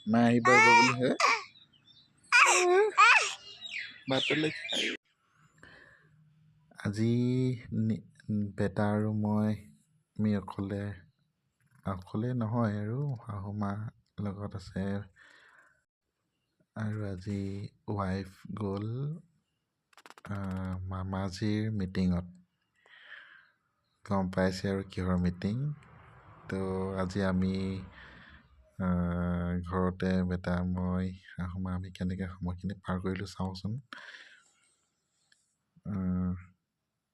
মা আহিব বুলি হে আজি বেটা আৰু মই আমি অকলে নহয় আৰু শাহু মা লগত আছে আৰু আজি ৱাইফ গ'ল মামাজীৰ মিটিঙত গম পাইছে আৰু কিহৰ মিটিং তো আজি আমি ঘৰতে বেটা মই শাহু মা আমি কেনেকৈ সময়খিনি পাৰ কৰিলোঁ চাওঁচোন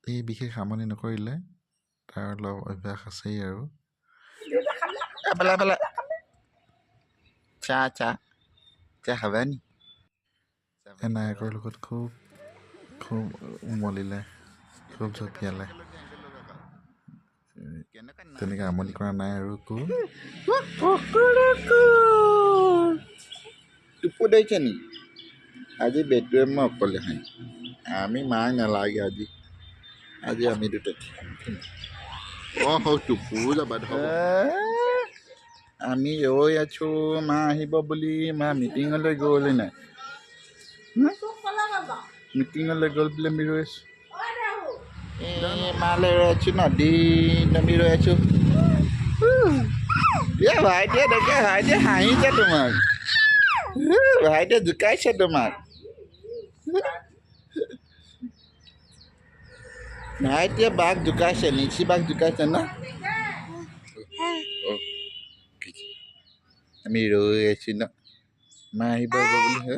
এই বিশেষ আমনি নকৰিলে তাৰ অলপ অভ্যাস আছেই আৰু চাহ খাবা নি নায়কৰ লগত খুব উমলিলে খুব জঁপিয়ালে তেনেকৈ আমনি কৰা নাই আৰু টোপু দিছে নি আজি বেটুৱে মই অকলে খাই আমি মাক নালাগে আজি আমি দুটা টোপু যাবা আমি ৰৈ আছো মা আহিব বুলি মা মিটিঙলৈ গ'লে নাই মিটিঙলৈ গ'ল বুলি আমি ৰৈ আছো মালৈ ৰৈ আছো দিন আমি ৰৈ আছো ভাইটিয়ে দেখে ভাইটিয়ে হাঁহিছে তোমাক ভাইটিয়ে জোকাইছে তোমাক ভাইটিয়ে বাঘ জোকাইছে নিচি বাঘ জোকাইছে ন আমি ৰৈ আছো ন মা আহিব বুলি হে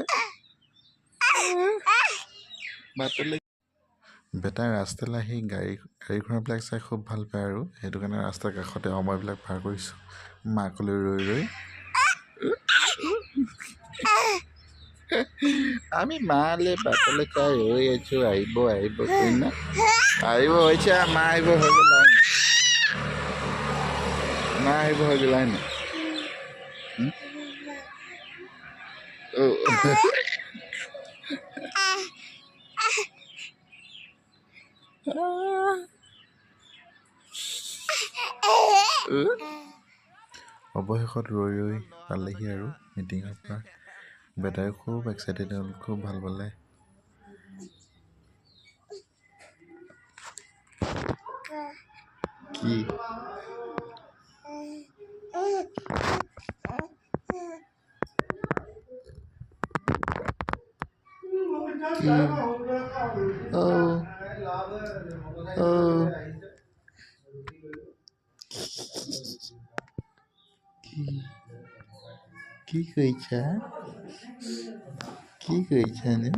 বেটাই ৰাস্তালৈ আহি গাড়ী ঘোঁৰাবিলাক চাই খুব ভাল পায় আৰু সেইটো কাৰণে ৰাস্তাৰ কাষতে সময়বিলাক পাৰ কৰিছোঁ মাকলৈ ৰৈ আমি মালে বাটলৈ চাই ৰৈ আছো আহিব হৈছে মা আহিব হৈ গ'ল নাই অৱশেষত ৰৈ পালেহি আৰু মিটিঙৰ পৰা বেটাই খুব এক্সাইটেড হ'ল খুব ভাল পালে কি কি কৰিছা নো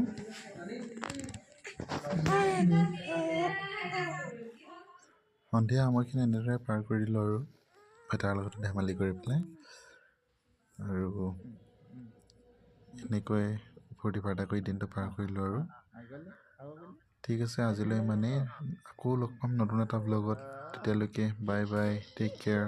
সন্ধিয়া সময়খিনি এনেদৰে পাৰ কৰি দিলোঁ আৰু বেটাৰ লগতে ধেমালি কৰি পেলাই আৰু এনেকৈ ফূৰ্তি ফাৰ্তা কৰি দিনটো পাৰ কৰিলোঁ আৰু ঠিক আছে আজিলৈ ইমানেই আকৌ লগ পাম নতুন এটা ব্লগত তেতিয়ালৈকে বাই বাই টেক কেয়াৰ